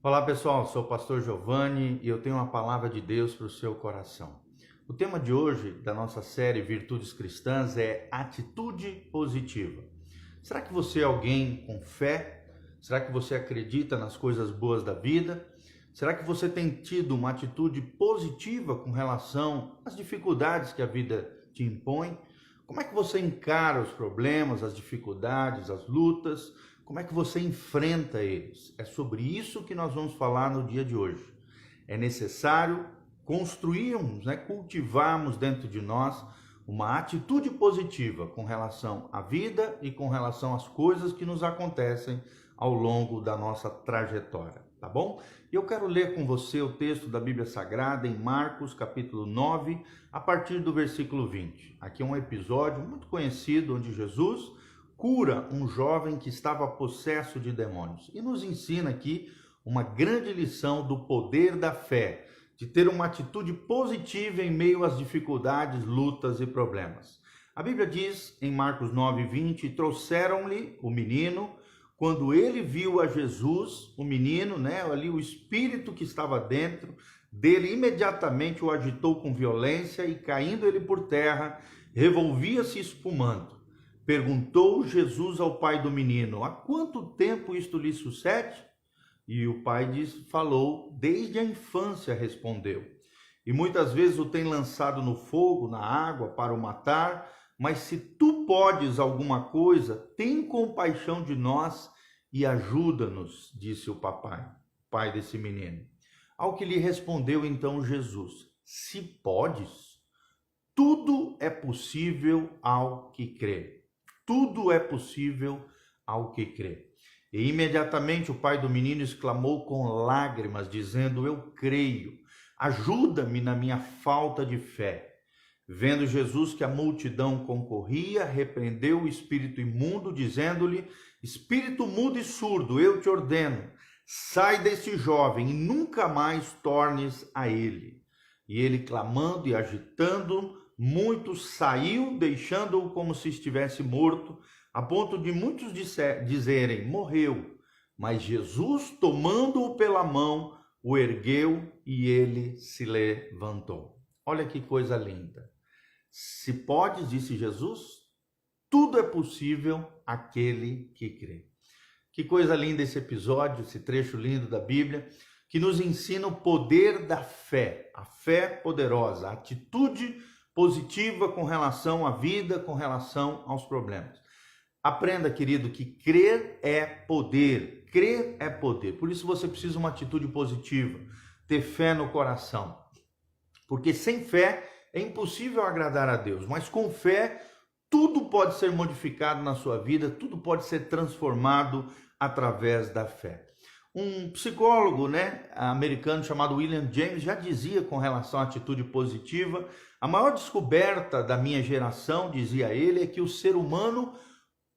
Olá pessoal, sou o pastor Giovanni e eu tenho uma palavra de Deus para o seu coração. O tema de hoje da nossa série Virtudes Cristãs é atitude positiva. Será que você é alguém com fé? Será que você acredita nas coisas boas da vida? Será que você tem tido uma atitude positiva com relação às dificuldades que a vida te impõe? Como é que você encara os problemas, as dificuldades, as lutas? Como é que você enfrenta eles? É sobre isso que nós vamos falar no dia de hoje. É necessário construirmos, cultivarmos dentro de nós uma atitude positiva com relação à vida e com relação às coisas que nos acontecem ao longo da nossa trajetória, tá bom? E eu quero ler com você o texto da Bíblia Sagrada em Marcos, capítulo 9, a partir do versículo 20. Aqui é um episódio muito conhecido onde Jesus cura um jovem que estava possesso de demônios e nos ensina aqui uma grande lição do poder da fé, de ter uma atitude positiva em meio às dificuldades, lutas e problemas. A Bíblia diz em Marcos 9:20, trouxeram-lhe o menino. Quando ele viu a Jesus, o menino, ali o espírito que estava dentro dele, imediatamente o agitou com violência e caindo ele por terra, revolvia-se espumando. Perguntou Jesus ao pai do menino, há quanto tempo isto lhe sucede? E o pai falou, desde a infância, respondeu. E muitas vezes o tem lançado no fogo, na água, para o matar, mas se tu podes alguma coisa, tem compaixão de nós e ajuda-nos, disse o pai desse menino. Ao que lhe respondeu então Jesus, se podes, tudo é possível ao que crê. Tudo é possível ao que crê. E imediatamente o pai do menino exclamou com lágrimas, dizendo, eu creio, ajuda-me na minha falta de fé. Vendo Jesus que a multidão concorria, repreendeu o espírito imundo, dizendo-lhe, espírito mudo e surdo, eu te ordeno, sai deste jovem e nunca mais tornes a ele. E ele, clamando e agitando muito, saiu, deixando-o como se estivesse morto, a ponto de muitos dizerem, morreu. Mas Jesus, tomando-o pela mão, o ergueu e ele se levantou. Olha que coisa linda. Se podes, disse Jesus, tudo é possível àquele que crê. Que coisa linda esse episódio, esse trecho lindo da Bíblia, que nos ensina o poder da fé, a fé poderosa, a atitude positiva com relação à vida, com relação aos problemas. Aprenda, querido, que crer é poder. Crer é poder. Por isso você precisa de uma atitude positiva, ter fé no coração. Porque sem fé é impossível agradar a Deus, mas com fé tudo pode ser modificado na sua vida, tudo pode ser transformado através da fé. Um psicólogo, americano chamado William James já dizia com relação à atitude positiva, a maior descoberta da minha geração, dizia ele, é que o ser humano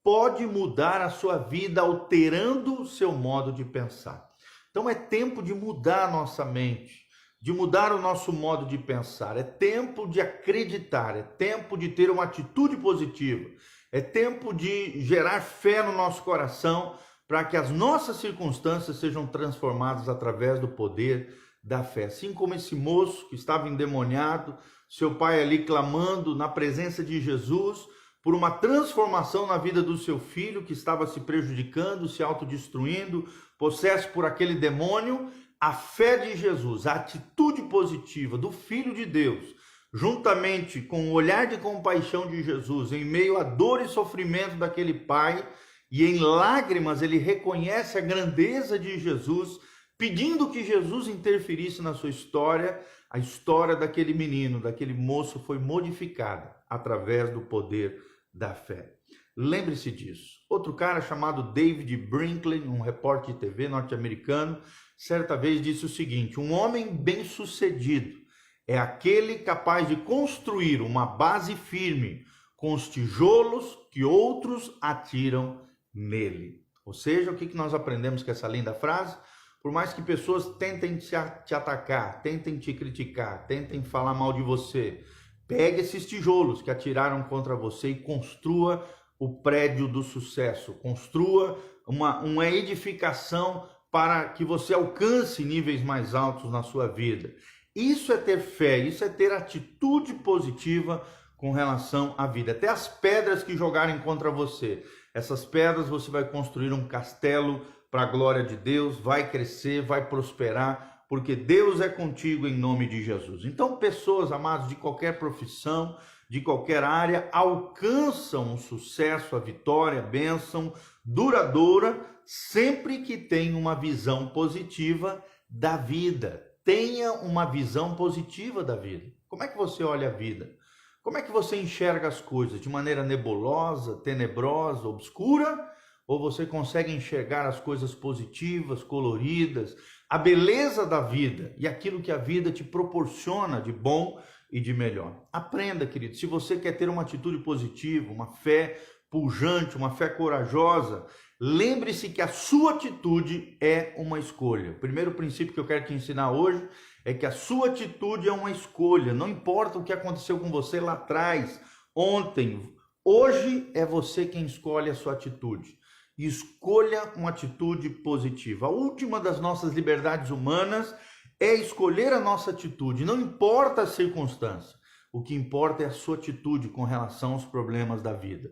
pode mudar a sua vida alterando o seu modo de pensar. Então é tempo de mudar a nossa mente, de mudar o nosso modo de pensar, é tempo de acreditar, é tempo de ter uma atitude positiva, é tempo de gerar fé no nosso coração para que as nossas circunstâncias sejam transformadas através do poder da fé. Assim como esse moço que estava endemoniado, seu pai ali clamando na presença de Jesus por uma transformação na vida do seu filho que estava se prejudicando, se autodestruindo, possesso por aquele demônio, a fé de Jesus, a atitude positiva do Filho de Deus, juntamente com o olhar de compaixão de Jesus em meio à dor e sofrimento daquele pai, e em lágrimas ele reconhece a grandeza de Jesus, pedindo que Jesus interferisse na sua história. A história daquele menino, daquele moço foi modificada através do poder da fé. Lembre-se disso. Outro cara chamado David Brinkley, um repórter de TV norte-americano, certa vez disse o seguinte, um homem bem-sucedido é aquele capaz de construir uma base firme com os tijolos que outros atiram nele. Ou seja, o que nós aprendemos com essa linda frase? Por mais que pessoas tentem te atacar, tentem te criticar, tentem falar mal de você, pegue esses tijolos que atiraram contra você e construa o prédio do sucesso, construa uma edificação para que você alcance níveis mais altos na sua vida. Isso é ter fé, isso é ter atitude positiva com relação à vida. Até as pedras que jogarem contra você, essas pedras você vai construir um castelo para a glória de Deus, vai crescer, vai prosperar, porque Deus é contigo em nome de Jesus. Então, pessoas, amados, de qualquer profissão, de qualquer área, alcançam o sucesso, a vitória, a bênção duradoura, sempre que tem uma visão positiva da vida. Tenha uma visão positiva da vida. Como é que você olha a vida? Como é que você enxerga as coisas? De maneira nebulosa, tenebrosa, obscura? Ou você consegue enxergar as coisas positivas, coloridas, a beleza da vida e aquilo que a vida te proporciona de bom e de melhor? Aprenda, querido, se você quer ter uma atitude positiva, uma fé pujante, uma fé corajosa, lembre-se que a sua atitude é uma escolha. O primeiro princípio que eu quero te ensinar hoje é que a sua atitude é uma escolha. Não importa o que aconteceu com você lá atrás, ontem, hoje é você quem escolhe a sua atitude. Escolha uma atitude positiva. A última das nossas liberdades humanas é escolher a nossa atitude. Não importa a circunstância. O que importa é a sua atitude com relação aos problemas da vida.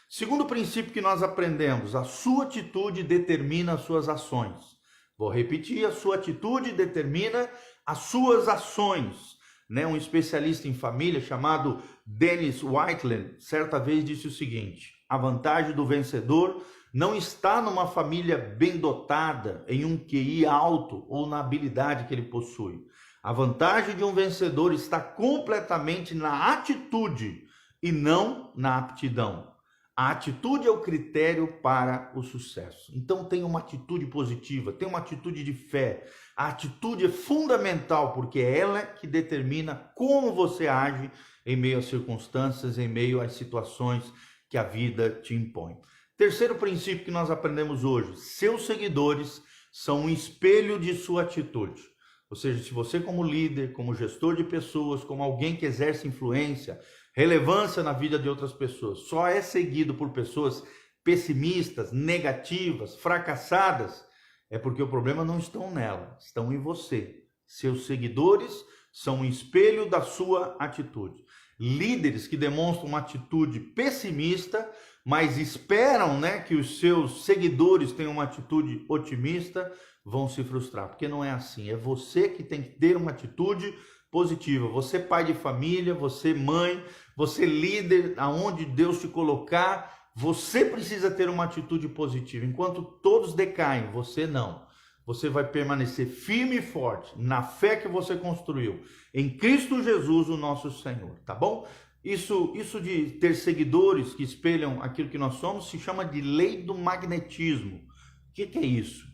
Segundo princípio que nós aprendemos, a sua atitude determina as suas ações. Vou repetir, a sua atitude determina as suas ações. Um especialista em família chamado Dennis Whiteland, certa vez disse o seguinte: a vantagem do vencedor não está numa família bem dotada, em um QI alto ou na habilidade que ele possui. A vantagem de um vencedor está completamente na atitude e não na aptidão. A atitude é o critério para o sucesso. Então tenha uma atitude positiva, tenha uma atitude de fé. A atitude é fundamental porque é ela que determina como você age em meio às circunstâncias, em meio às situações que a vida te impõe. Terceiro princípio que nós aprendemos hoje: seus seguidores são um espelho de sua atitude. Ou seja, se você como líder, como gestor de pessoas, como alguém que exerce influência, relevância na vida de outras pessoas, só é seguido por pessoas pessimistas, negativas, fracassadas, é porque o problema não estão nela, estão em você. Seus seguidores são um espelho da sua atitude. Líderes que demonstram uma atitude pessimista, mas esperam, que os seus seguidores tenham uma atitude otimista, vão se frustrar, porque não é assim. É você que tem que ter uma atitude positiva. Você pai de família, você mãe, você líder, aonde Deus te colocar, você precisa ter uma atitude positiva. Enquanto todos decaem, você não. Você vai permanecer firme e forte na fé que você construiu em Cristo Jesus, o nosso Senhor, tá bom? Isso de ter seguidores que espelham aquilo que nós somos se chama de lei do magnetismo. O que é isso?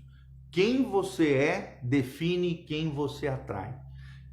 Quem você é define quem você atrai.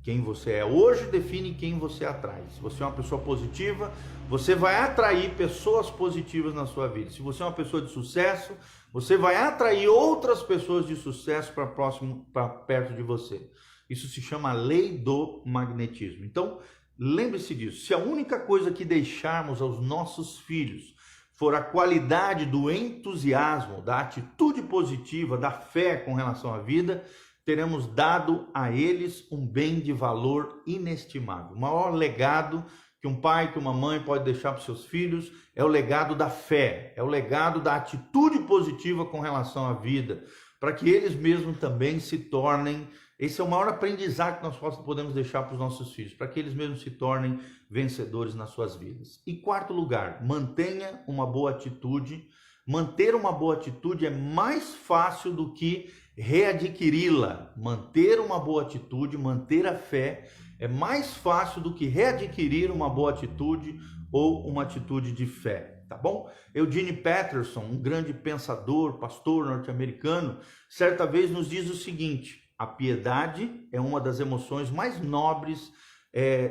Quem você é hoje define quem você atrai. Se você é uma pessoa positiva, você vai atrair pessoas positivas na sua vida. Se você é uma pessoa de sucesso, você vai atrair outras pessoas de sucesso para perto de você. Isso se chama lei do magnetismo. Então, lembre-se disso. Se a única coisa que deixarmos aos nossos filhos for a qualidade do entusiasmo, da atitude positiva, da fé com relação à vida, teremos dado a eles um bem de valor inestimável. O maior legado que um pai, que uma mãe pode deixar para os seus filhos é o legado da fé, é o legado da atitude positiva com relação à vida, para que eles mesmos também se tornem, esse é o maior aprendizado que nós podemos deixar para os nossos filhos, para que eles mesmos se tornem vencedores nas suas vidas. E quarto lugar, mantenha uma boa atitude. Manter uma boa atitude é mais fácil do que readquiri-la. Manter uma boa atitude, manter a fé é mais fácil do que readquirir uma boa atitude ou uma atitude de fé, tá bom? Eugene Peterson, um grande pensador, pastor norte-americano, certa vez nos diz o seguinte: a piedade é uma das emoções mais nobres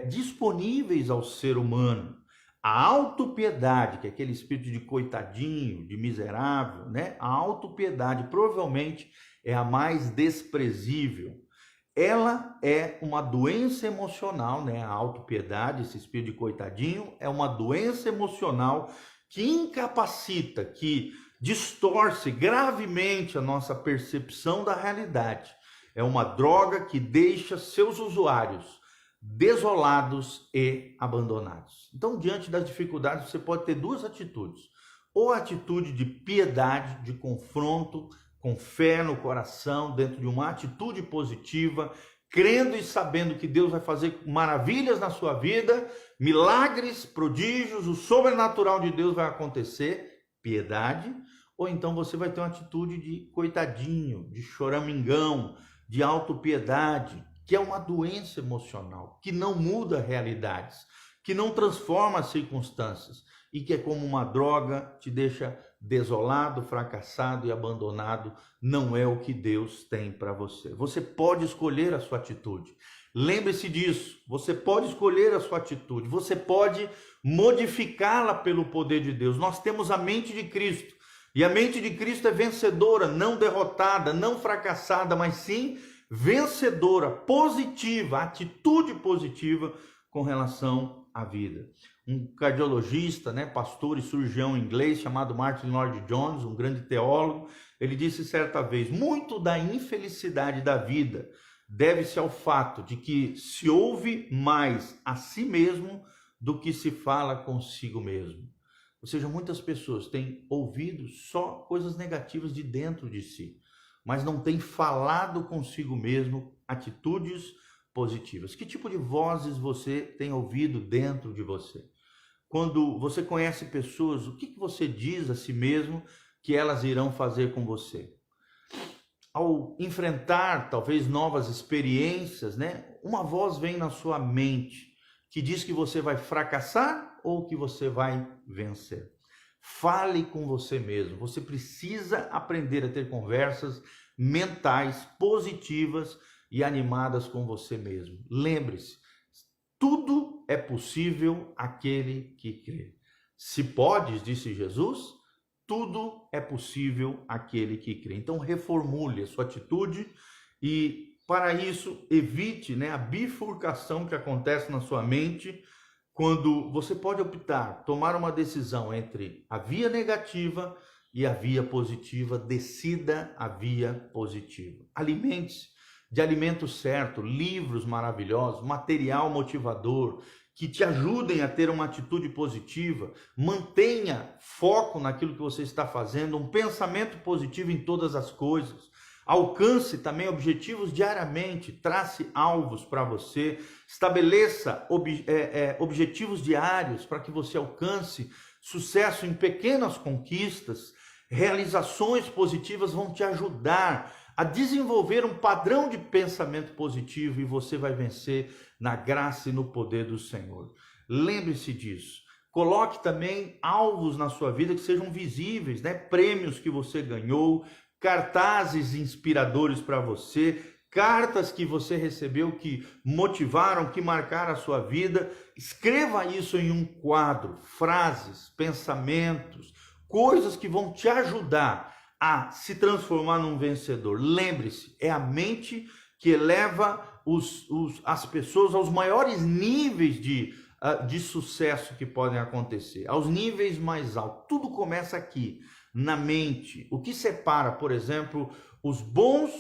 disponíveis ao ser humano. A autopiedade, que é aquele espírito de coitadinho, de miserável, a autopiedade provavelmente é a mais desprezível. Ela é uma doença emocional, a autopiedade, esse espírito de coitadinho, é uma doença emocional que incapacita, que distorce gravemente a nossa percepção da realidade. É uma droga que deixa seus usuários desolados e abandonados. Então, diante das dificuldades, você pode ter duas atitudes. Ou a atitude de piedade, de confronto, com fé no coração, dentro de uma atitude positiva, crendo e sabendo que Deus vai fazer maravilhas na sua vida, milagres, prodígios, o sobrenatural de Deus vai acontecer, piedade. Ou então você vai ter uma atitude de coitadinho, de choramingão, de autopiedade, que é uma doença emocional, que não muda realidades, que não transforma as circunstâncias e que é como uma droga, te deixa desolado, fracassado e abandonado. Não é o que Deus tem para você. Você pode escolher a sua atitude. Lembre-se disso, você pode escolher a sua atitude, você pode modificá-la pelo poder de Deus. Nós temos a mente de Cristo, e a mente de Cristo é vencedora, não derrotada, não fracassada, mas sim vencedora, positiva, atitude positiva com relação à vida. Um cardiologista, pastor e cirurgião inglês chamado Martin Lloyd-Jones, um grande teólogo, ele disse certa vez: muito da infelicidade da vida deve-se ao fato de que se ouve mais a si mesmo do que se fala consigo mesmo. Ou seja, muitas pessoas têm ouvido só coisas negativas de dentro de si, mas não têm falado consigo mesmo atitudes positivas. Que tipo de vozes você tem ouvido dentro de você? Quando você conhece pessoas, o que você diz a si mesmo que elas irão fazer com você? Ao enfrentar talvez novas experiências, uma voz vem na sua mente que diz que você vai fracassar ou que você vai vencer. Fale com você mesmo. Você precisa aprender a ter conversas mentais positivas e animadas com você mesmo. Lembre-se, tudo é possível àquele que crê. Se podes, disse Jesus, tudo é possível àquele que crê. Então reformule a sua atitude e, para isso, evite a bifurcação que acontece na sua mente quando você pode optar, tomar uma decisão entre a via negativa e a via positiva. Decida a via positiva. Alimente-se de alimento certo, livros maravilhosos, material motivador, que te ajudem a ter uma atitude positiva. Mantenha foco naquilo que você está fazendo, um pensamento positivo em todas as coisas. Alcance também objetivos diariamente, trace alvos para você, estabeleça objetivos diários para que você alcance sucesso em pequenas conquistas. Realizações positivas vão te ajudar a desenvolver um padrão de pensamento positivo e você vai vencer na graça e no poder do Senhor. Lembre-se disso. Coloque também alvos na sua vida que sejam visíveis, prêmios que você ganhou, cartazes inspiradores para você, cartas que você recebeu que motivaram, que marcaram a sua vida. Escreva isso em um quadro, frases, pensamentos, coisas que vão te ajudar a se transformar num vencedor. Lembre-se, é a mente que eleva as pessoas aos maiores níveis de sucesso que podem acontecer, aos níveis mais altos. Tudo começa aqui, na mente. O que separa, por exemplo, os bons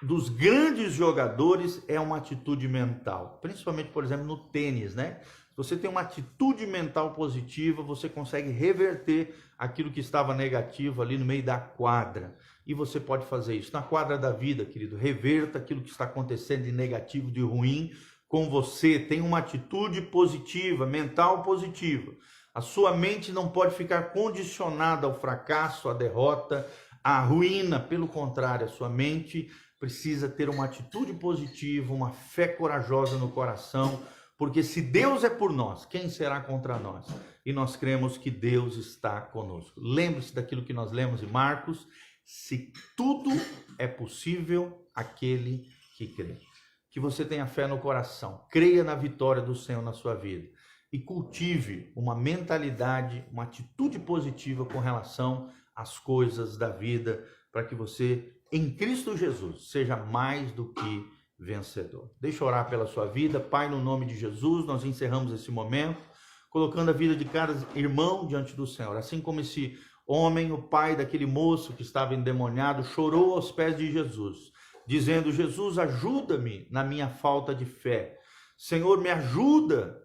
dos grandes jogadores é uma atitude mental, principalmente, por exemplo, no tênis, Se você tem uma atitude mental positiva, você consegue reverter aquilo que estava negativo ali no meio da quadra. E você pode fazer isso na quadra da vida, querido. Reverta aquilo que está acontecendo de negativo, de ruim com você. Tenha uma atitude positiva, mental positiva. A sua mente não pode ficar condicionada ao fracasso, à derrota, à ruína. Pelo contrário, a sua mente precisa ter uma atitude positiva, uma fé corajosa no coração, porque se Deus é por nós, quem será contra nós? E nós cremos que Deus está conosco. Lembre-se daquilo que nós lemos em Marcos: se tudo é possível àquele que crê. Que você tenha fé no coração, creia na vitória do Senhor na sua vida e cultive uma mentalidade, uma atitude positiva com relação às coisas da vida, para que você, em Cristo Jesus, seja mais do que vencedor. Deixa eu orar pela sua vida. Pai, no nome de Jesus, nós encerramos esse momento, colocando a vida de cada irmão diante do Senhor. Assim como esse homem, o pai daquele moço que estava endemoniado, chorou aos pés de Jesus, dizendo: Jesus, ajuda-me na minha falta de fé. Senhor, me ajuda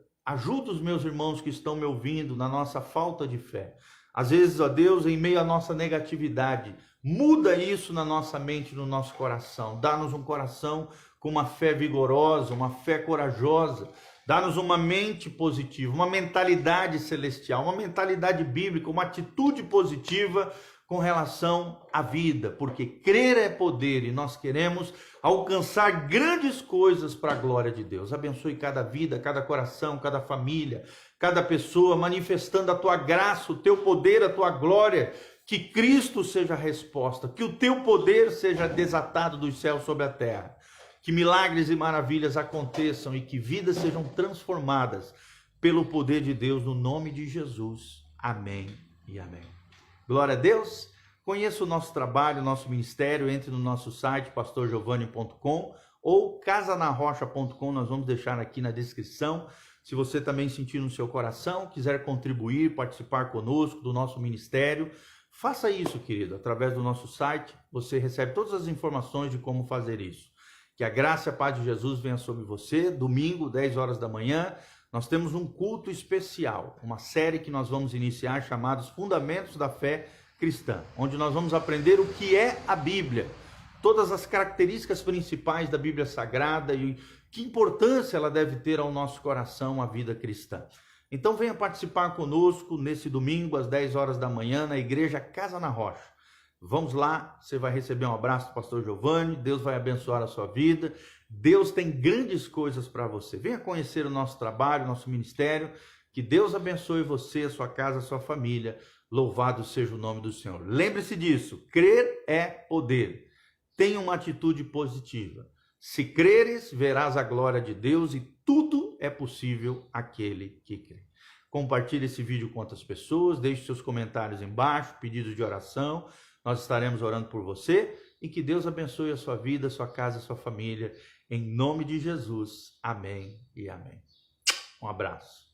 os meus irmãos que estão me ouvindo na nossa falta de fé. Às vezes, ó Deus, em meio à nossa negatividade, muda isso na nossa mente, no nosso coração. Dá-nos um coração com uma fé vigorosa, uma fé corajosa. Dá-nos uma mente positiva, uma mentalidade celestial, uma mentalidade bíblica, uma atitude positiva com relação à vida, porque crer é poder e nós queremos alcançar grandes coisas para a glória de Deus. Abençoe cada vida, cada coração, cada família, cada pessoa, manifestando a tua graça, o teu poder, a tua glória. Que Cristo seja a resposta, que o teu poder seja desatado dos céus sobre a terra. Que milagres e maravilhas aconteçam e que vidas sejam transformadas pelo poder de Deus, no nome de Jesus. Amém e amém. Glória a Deus. Conheça o nosso trabalho, o nosso ministério. Entre no nosso site, pastorgiovanni.com ou casanarrocha.com. Nós vamos deixar aqui na descrição. Se você também sentir no seu coração, quiser contribuir, participar conosco do nosso ministério, faça isso, querido. Através do nosso site, você recebe todas as informações de como fazer isso. Que a graça e a paz de Jesus venha sobre você. Domingo, 10 horas da manhã, nós temos um culto especial, uma série que nós vamos iniciar chamada Fundamentos da Fé Cristã, onde nós vamos aprender o que é a Bíblia, todas as características principais da Bíblia Sagrada e que importância ela deve ter ao nosso coração, à vida cristã. Então venha participar conosco nesse domingo, às 10 horas da manhã, na Igreja Casa na Rocha. Vamos lá, você vai receber um abraço do pastor Giovanni, Deus vai abençoar a sua vida, Deus tem grandes coisas para você. Venha conhecer o nosso trabalho, o nosso ministério, que Deus abençoe você, a sua casa, a sua família, louvado seja o nome do Senhor. Lembre-se disso, crer é poder, tenha uma atitude positiva. Se creres, verás a glória de Deus e tudo é possível àquele que crê. Compartilhe esse vídeo com outras pessoas, deixe seus comentários embaixo, pedidos de oração. Nós estaremos orando por você e que Deus abençoe a sua vida, a sua casa, a sua família. Em nome de Jesus. Amém e amém. Um abraço.